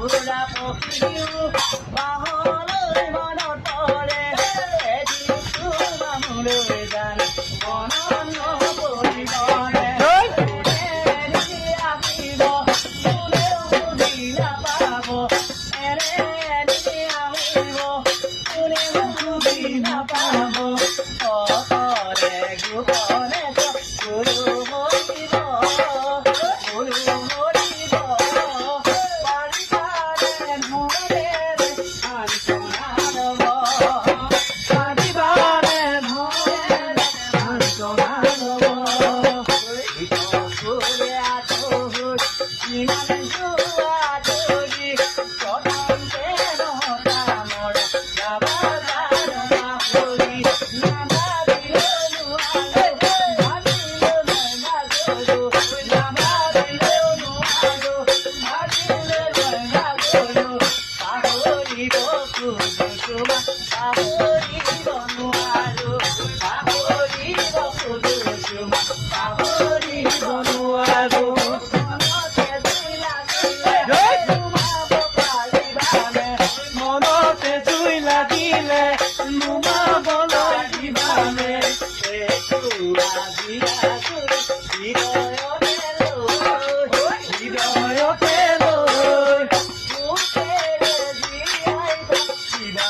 উৰা পখিও বাহলৈ মনত পৰে এদিনটো মামলৈ যান মনত নপৰিবনে আহিব কোনেও বুজি নাপাব এনে আহিব কোনেও বুজি নাপাব অকলে গোপনে গুৰু মৰিব গুৰু মৰিব পাৰিবাৰে নহলে আন্তনা লব পাৰিবাৰে নহলে আন্তনা লব ফুলে আঁতৰি ইমান যোৱা ধৰি প্ৰথমতে নকামৰ যাবা নাভাবি নাভাবিলেও নোৱাৰো ভাবিলেও নাভাবোঁ নাভাবিলেও নোৱাৰো ভাবিলেও নাভাবোঁ পাহৰিব খোজো তোমাক পাহৰিব নোৱাৰো পাহৰিব খোজো তোমাক পাহৰিব নোৱাৰো মনতে জুই লাগিলে নুমাবলৈ দিবানে হৃদয়তে লৈ মুখেৰে জীয়াই কিবা